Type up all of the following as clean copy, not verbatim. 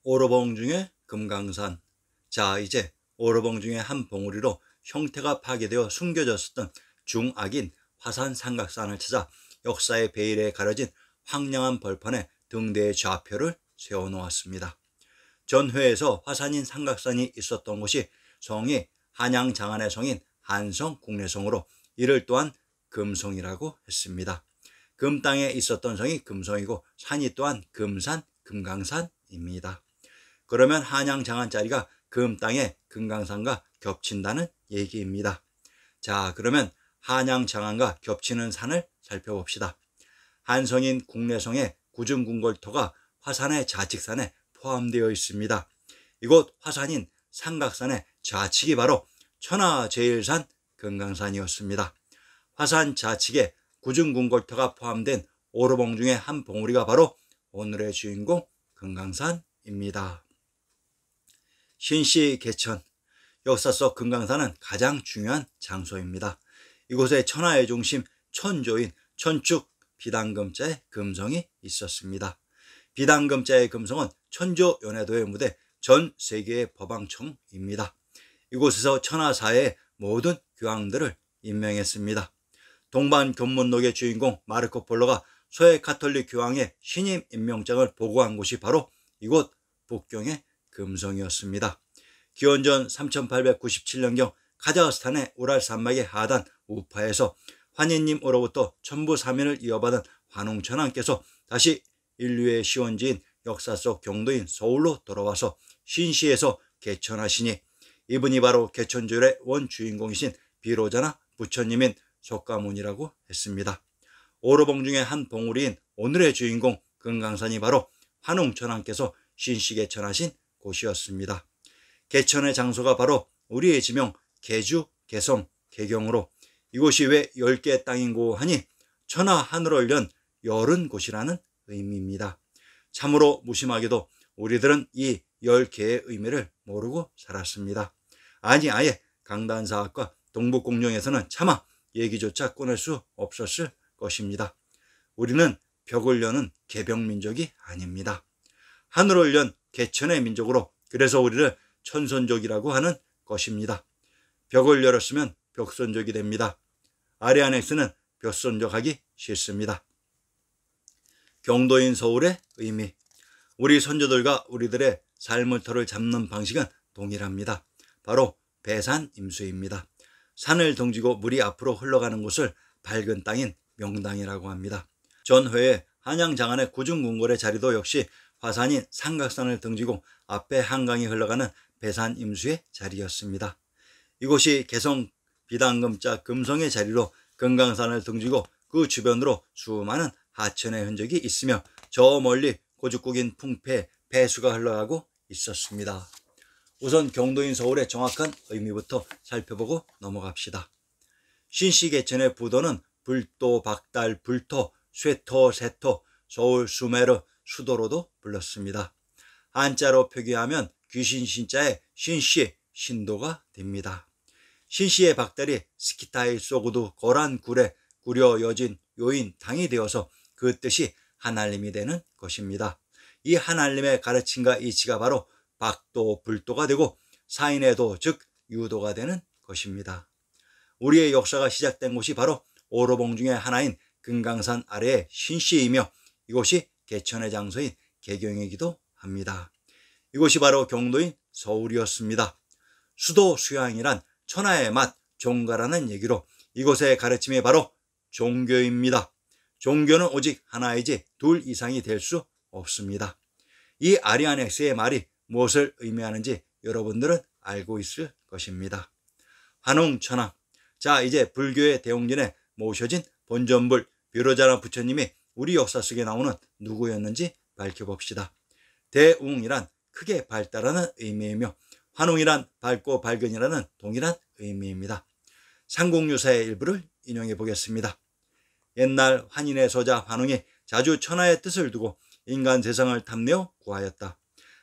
오로봉 중에 금강산. 자, 이제 오로봉 중에 한 봉우리로 형태가 파괴되어 숨겨졌었던 중악인 화산 삼각산을 찾아 역사의 베일에 가려진 황량한 벌판에 등대의 좌표를 세워놓았습니다. 전회에서 화산인 삼각산이 있었던 곳이 성이 한양 장안의 성인 한성 국내성으로 이를 또한 금성이라고 했습니다. 금 땅에 있었던 성이 금성이고 산이 또한 금산, 금강산입니다. 그러면 한양 장안 자리가 금 땅에 금강산과 겹친다는 얘기입니다. 자, 그러면 한양 장안과 겹치는 산을 살펴봅시다. 한성인 국내성의 구중궁궐토가 화산의 좌측산에 포함되어 있습니다. 이곳 화산인 삼각산의 좌측이 바로 천하제일산 금강산이었습니다. 화산 좌측에 구중궁궐토가 포함된 오로봉 중에 한 봉우리가 바로 오늘의 주인공 금강산입니다. 신시 개천. 역사 속 금강산은 가장 중요한 장소입니다. 이곳에 천하의 중심 천조인 천축 비단금자의 금성이 있었습니다. 비단금자의 금성은 천조 연해도의 무대, 전 세계의 법왕청입니다. 이곳에서 천하사회의 모든 교황들을 임명했습니다. 동반 견문록의 주인공 마르코폴로가 소회 가톨릭 교황의 신임 임명장을 보고한 곳이 바로 이곳 북경의 금성이었습니다. 기원전 3897년경 카자흐스탄의 우랄 산맥의 하단 우파에서 환희님으로부터 천부사면을 이어받은 환웅천왕께서 다시 인류의 시원지인 역사 속 경도인 서울로 돌아와서 신시에서 개천하시니 이분이 바로 개천조율의 원주인공이신 비로자나 부처님인 석가모니라고 했습니다. 오로봉 중에 한 봉우리인 오늘의 주인공 금강산이 바로 환웅천왕께서 신시 개천하신 곳이었습니다. 개천의 장소가 바로 우리의 지명 개주, 개성, 개경으로 이곳이 왜 10개의 땅인고 하니 천하 하늘을 연 열은 곳이라는 의미입니다. 참으로 무심하게도 우리들은 이 10개의 의미를 모르고 살았습니다. 아니 아예 강단사학과 동북공룡에서는 차마 얘기조차 꺼낼 수 없었을 것입니다. 우리는 벽을 여는 개벽민족이 아닙니다. 하늘을 연 개천의 민족으로, 그래서 우리를 천선족이라고 하는 것입니다. 벽을 열었으면 벽선족이 됩니다. 아리아넥스는 벽선족하기 싫습니다. 경도인 서울의 의미. 우리 선조들과 우리들의 삶의 터를 잡는 방식은 동일합니다. 바로 배산임수입니다. 산을 등지고 물이 앞으로 흘러가는 곳을 밝은 땅인 명당이라고 합니다. 전회의 한양 장안의 구중궁궐의 자리도 역시 화산인 삼각산을 등지고 앞에 한강이 흘러가는 배산임수의 자리였습니다. 이곳이 개성 비단금자 금성의 자리로 금강산을 등지고 그 주변으로 수많은 하천의 흔적이 있으며 저 멀리 고죽국인 풍패 배수가 흘러가고 있었습니다. 우선 경도인 서울의 정확한 의미부터 살펴보고 넘어갑시다. 신시 개천의 부도는 불도, 박달, 불토, 쇠토, 세토, 서울, 수메르, 수도로도 불렀습니다. 한자로 표기하면 귀신 신자의 신시, 신도가 됩니다. 신시의 박달이 스키타이 소구두 거란 구례, 구려, 여진, 요인, 당이 되어서 그 뜻이 하나님이 되는 것입니다. 이 하나님의 가르침과 이치가 바로 박도, 불도가 되고 사인의 도, 즉 유도가 되는 것입니다. 우리의 역사가 시작된 곳이 바로 오로봉 중의 하나인 금강산 아래의 신시이며 이곳이 개천의 장소인 개경이기도 합니다. 이곳이 바로 경도인 서울이었습니다. 수도 수양이란 천하의 맛, 종가라는 얘기로 이곳의 가르침이 바로 종교입니다. 종교는 오직 하나이지 둘 이상이 될 수 없습니다. 이 아리아넥스의 말이 무엇을 의미하는지 여러분들은 알고 있을 것입니다. 환웅천왕. 자, 이제 불교의 대웅전에 모셔진 본전불 비로자나 부처님이 우리 역사 속에 나오는 누구였는지 밝혀봅시다. 대웅이란 크게 밝다라는 의미이며 환웅이란 밝고 밝은이라는 동일한 의미입니다. 삼국유사의 일부를 인용해 보겠습니다. 옛날 환인의 서자 환웅이 자주 천하의 뜻을 두고 인간 세상을 탐내어 구하였다.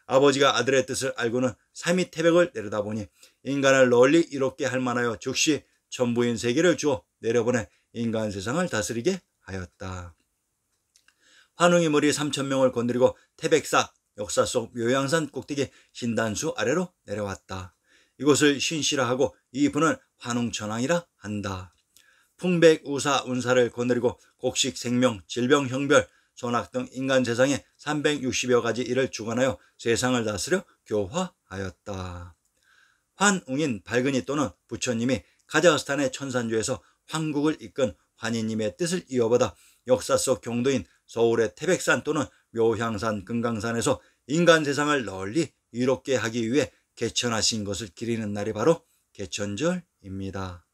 아버지가 아들의 뜻을 알고는 삼위태백을 내려다보니 인간을 널리 이롭게 할 만하여 즉시 천부인 세계를 주어 내려보내 인간 세상을 다스리게 하였다. 환웅이 무리 3,000명을 건드리고 태백사 역사 속 묘향산 꼭대기 신단수 아래로 내려왔다. 이곳을 신시라 하고 이 분을 환웅천왕이라 한다. 풍백우사 운사를 거느리고 곡식 생명 질병 형별 선악 등 인간 세상에 360여 가지 일을 주관하여 세상을 다스려 교화하였다. 환웅인 발근이 또는 부처님이 카자흐스탄의 천산주에서 황국을 이끈 환희님의 뜻을 이어받아 역사 속 경도인 서울의 태백산 또는 묘향산 금강산에서 인간 세상을 널리 이롭게 하기 위해 개천하신 것을 기리는 날이 바로 개천절입니다.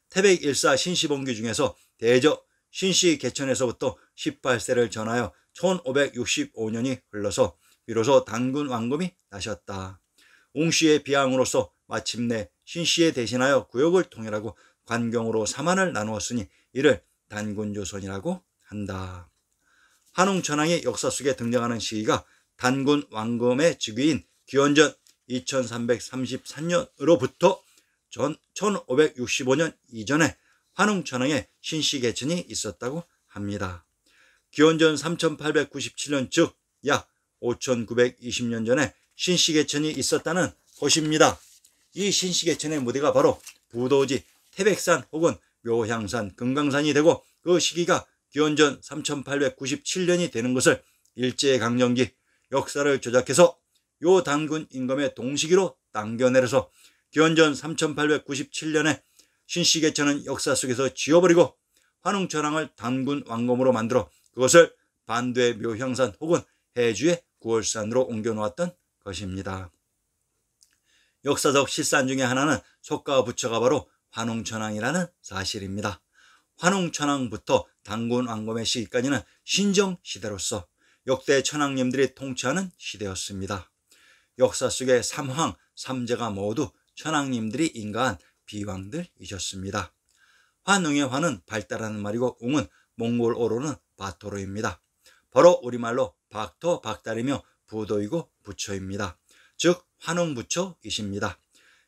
태백 일사 신시본규 중에서 대저 신시 개천에서부터 18세를 전하여 1565년이 흘러서 비로소 단군 왕검이 나셨다. 웅씨의 비양으로서 마침내 신시에 대신하여 구역을 통일하고 관경으로 사만을 나누었으니 이를 단군조선이라고 한다. 환웅천왕의 역사 속에 등장하는 시기가 단군 왕검의 즉위인 기원전 2333년으로부터 1565년 이전에 환웅천왕의 신시개천이 있었다고 합니다. 기원전 3897년 즉 약 5920년 전에 신시개천이 있었다는 것입니다. 이 신시개천의 무대가 바로 부도지 태백산 혹은 묘향산 금강산이 되고 그 시기가 기원전 3897년이 되는 것을 일제강점기 역사를 조작해서 요 단군 임금의 동시기로 당겨내려서 기원전 3897년에 신시개천은 역사 속에서 지워버리고 환웅천왕을 단군 왕검으로 만들어 그것을 반도의 묘향산 혹은 해주의 구월산으로 옮겨놓았던 것입니다. 역사적 실산 중에 하나는 속가 부처가 바로 환웅천왕이라는 사실입니다. 환웅천왕부터 단군 왕검의 시기까지는 신정시대로서 역대 천왕님들이 통치하는 시대였습니다. 역사 속의 삼황, 삼재가 모두 천왕님들이 인가한 비왕들이셨습니다. 환웅의 환은 발달하는 말이고 웅은 몽골어로는 바토로입니다. 바로 우리말로 박토, 박달이며 부도이고 부처입니다. 즉 환웅부처이십니다.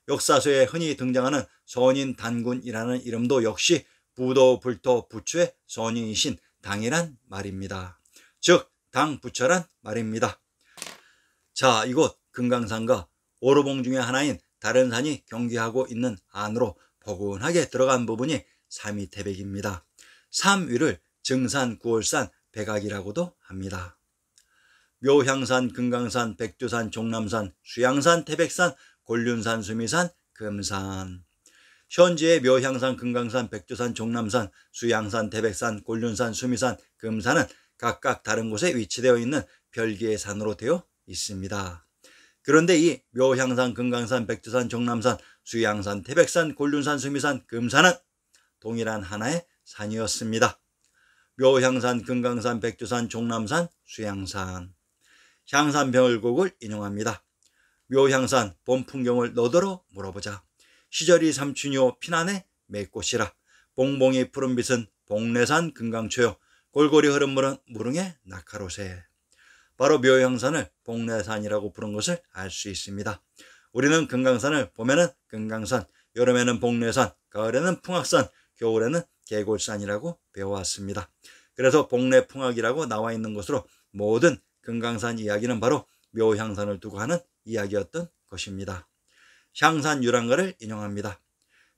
역사서에 흔히 등장하는 선인 단군이라는 이름도 역시 부도, 불토, 부처의 선인이신 당이란 말입니다. 즉 당부처란 말입니다. 자, 이곳 금강산과 오르봉 중의 하나인 다른 산이 경계하고 있는 안으로 포근하게 들어간 부분이 삼위태백입니다. 삼위를 증산, 구월산, 백악이라고도 합니다. 묘향산, 금강산, 백두산, 종남산, 수양산, 태백산, 곤륜산, 수미산, 금산. 현재의 묘향산, 금강산, 백두산, 종남산, 수양산, 태백산, 곤륜산, 수미산, 금산은 각각 다른 곳에 위치되어 있는 별개의 산으로 되어 있습니다. 그런데 이 묘향산, 금강산, 백두산, 종남산, 수양산, 태백산, 곤륜산, 수미산, 금산은 동일한 하나의 산이었습니다. 묘향산, 금강산, 백두산, 종남산, 수양산. 향산별곡을 인용합니다. 묘향산 봄 풍경을 너더러 물어보자. 시절이 삼춘이요 피난의 매꽃이라. 봉봉이 푸른빛은 봉래산 금강초요. 골골이 흐른 물은 무릉의 낙하로새. 바로 묘향산을 봉래산이라고 부른 것을 알 수 있습니다. 우리는 금강산을 봄에는 금강산, 여름에는 봉래산, 가을에는 풍악산, 겨울에는 계골산이라고 배워왔습니다. 그래서 봉래풍악이라고 나와 있는 것으로 모든 금강산 이야기는 바로 묘향산을 두고 하는 이야기였던 것입니다. 향산 유랑가를 인용합니다.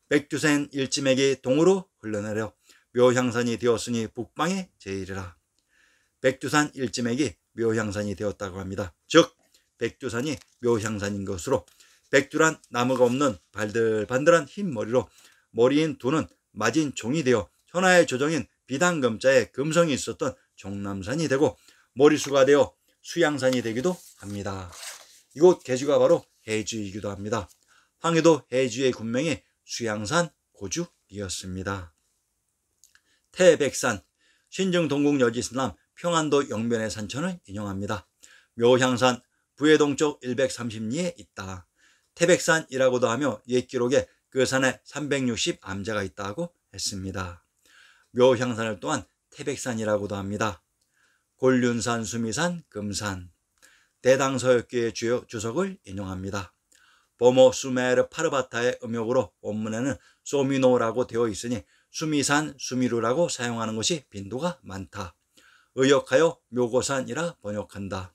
백두산 일지맥이 동으로 흘러내려 묘향산이 되었으니 북방에 제일이라. 백두산 일지맥이 묘향산이 되었다고 합니다. 즉 백두산이 묘향산인 것으로 백두란 나무가 없는 발들반들한 흰 머리로 머리인 두는 맞은 종이 되어 천하의 조정인 비단금자에 금성이 있었던 종남산이 되고 머리수가 되어 수양산이 되기도 합니다. 이곳 계주가 바로 해주이기도 합니다. 황해도 해주의 군명이 수양산 고주이었습니다. 태백산, 신정 동국 여지스남 평안도 영변의 산천을 인용합니다. 묘향산 부해동쪽 130리에 있다. 태백산이라고도 하며 옛 기록에 그 산에 360 암자가 있다고 했습니다. 묘향산을 또한 태백산이라고도 합니다. 곤륜산, 수미산, 금산. 대당서역교의 주석을 인용합니다. 보모 수메르 파르바타의 음역으로 원문에는 소미노라고 되어 있으니 수미산, 수미루라고 사용하는 것이 빈도가 많다. 의역하여 묘고산이라 번역한다.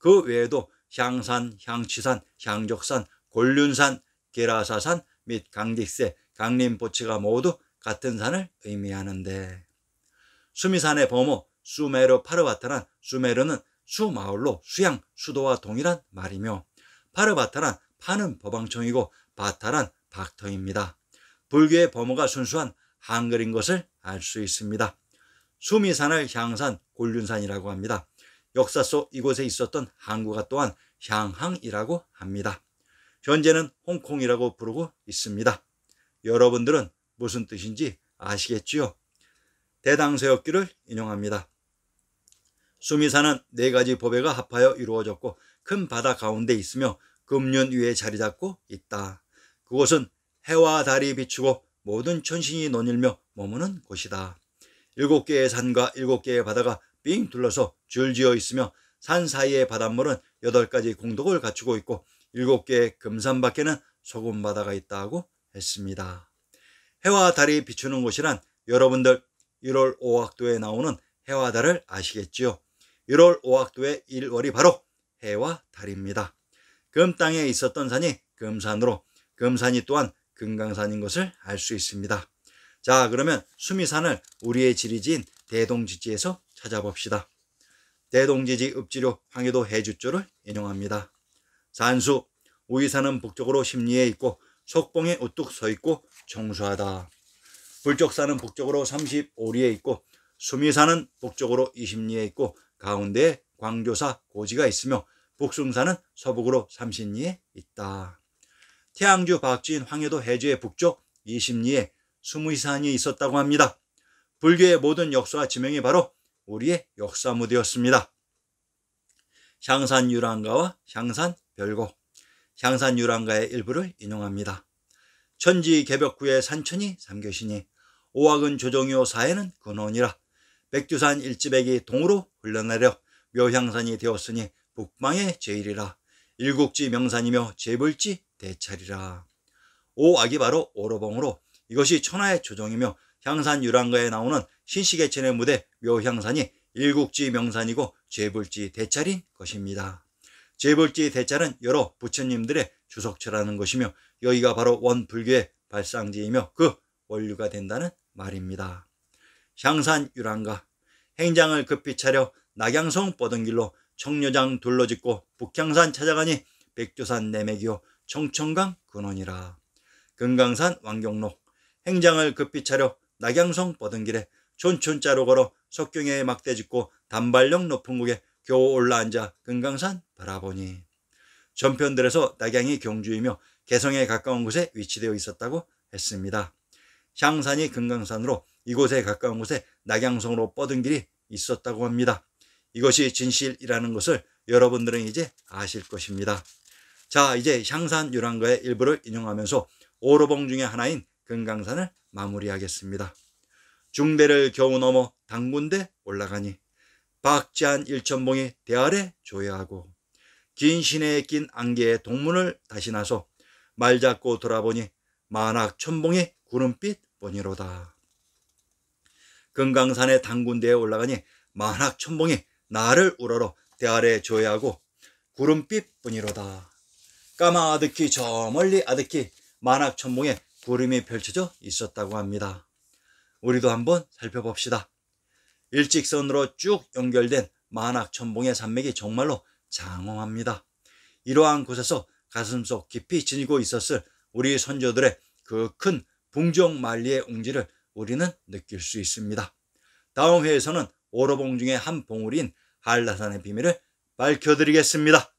그 외에도 향산, 향취산, 향적산, 곤륜산, 계라사산 및 강직세, 강림보치가 모두 같은 산을 의미하는데, 수미산의 범호 수메르 파르바타란, 수메르는 수마을로 수양, 수도와 동일한 말이며, 파르바타란 파는 법왕청이고 바타란 박터입니다. 불교의 범호가 순수한 한글인 것을 알 수 있습니다. 수미산을 향산, 곤륜산이라고 합니다. 역사 속 이곳에 있었던 항구가 또한 향항이라고 합니다. 현재는 홍콩이라고 부르고 있습니다. 여러분들은 무슨 뜻인지 아시겠지요? 대당서역기를 인용합니다. 수미산은 4가지 보배가 합하여 이루어졌고 큰 바다 가운데 있으며 금륜 위에 자리 잡고 있다. 그곳은 해와 달이 비추고 모든 천신이 논일며 머무는 곳이다. 7개의 산과 7개의 바다가 빙 둘러서 줄지어 있으며 산 사이의 바닷물은 8가지 공덕을 갖추고 있고 7개의 금산 밖에는 소금바다가 있다고 했습니다. 해와 달이 비추는 곳이란 여러분들 1월 5학도에 나오는 해와 달을 아시겠지요? 1월 5학도의 1월이 바로 해와 달입니다. 금 땅에 있었던 산이 금산으로, 금산이 또한 금강산인 것을 알 수 있습니다. 자, 그러면 수미산을 우리의 지리지인 대동지지에서 찾아봅시다. 대동지지 읍지료 황해도 해주조를 인용합니다. 산수, 우이산은 북쪽으로 십리에 있고 속봉에 우뚝 서 있고 청수하다. 불적산은 북쪽으로 35리에 있고 수미산은 북쪽으로 20리에 있고 가운데에 광조사 고지가 있으며 북숭산은 서북으로 30리에 있다. 태양주 박쥐인 황해도 해주의 북쪽 20리에 수미산이 있었다고 합니다. 불교의 모든 역사와 지명이 바로 우리의 역사무대였습니다. 향산유랑가와 향산별고, 향산유랑가의 일부를 인용합니다. 천지개벽구의 산천이 삼교시니 오학은 조정요 사해는 근원이라. 백두산 일지백이 동으로 흘러내려 묘향산이 되었으니 북방의 제일이라. 일국지 명산이며 제불지 대찰이라. 오악이 바로 오로봉으로 이것이 천하의 조정이며 향산유랑가에 나오는 신시계천의 무대 묘향산이 일국지 명산이고 제불지 대찰인 것입니다. 제불지 대찰은 여러 부처님들의 주석처라는 것이며 여기가 바로 원불교의 발상지이며 그 원류가 된다는 말입니다. 향산유랑가, 행장을 급히 차려 낙양성 뻗은 길로 청려장 둘러짓고 북향산 찾아가니 백두산 내맥이요 청천강 근원이라. 금강산 왕경록, 행장을 급히 차려 낙양성 뻗은 길에 촌촌자로 걸어 석경에 막대 짓고 단발령 높은 국에 겨우 올라앉아 금강산 바라보니. 전편들에서 낙양이 경주이며 개성에 가까운 곳에 위치되어 있었다고 했습니다. 향산이 금강산으로 이곳에 가까운 곳에 낙양성으로 뻗은 길이 있었다고 합니다. 이것이 진실이라는 것을 여러분들은 이제 아실 것입니다. 자, 이제 향산유랑가의 일부를 인용하면서 오로봉 중의 하나인 금강산을 마무리하겠습니다. 중대를 겨우 넘어 당군대 올라가니 박지한 일천봉이 대아래 조여하고 긴 시내에 낀 안개의 동문을 다시 나서 말 잡고 돌아보니 만악 천봉이 구름빛 뿐이로다. 금강산의 당군대에 올라가니 만악 천봉이 나를 우러러 대아래 조여하고 구름빛 뿐이로다. 까마아득히 저 멀리 아득히 만악 천봉에 구름이 펼쳐져 있었다고 합니다. 우리도 한번 살펴봅시다. 일직선으로 쭉 연결된 만악 천봉의 산맥이 정말로 장엄합니다. 이러한 곳에서 가슴속 깊이 지니고 있었을 우리 선조들의 그 큰 붕종만리의 웅지를 우리는 느낄 수 있습니다. 다음 회에서는 오로봉 중에 한 봉우리인 한라산의 비밀을 밝혀드리겠습니다.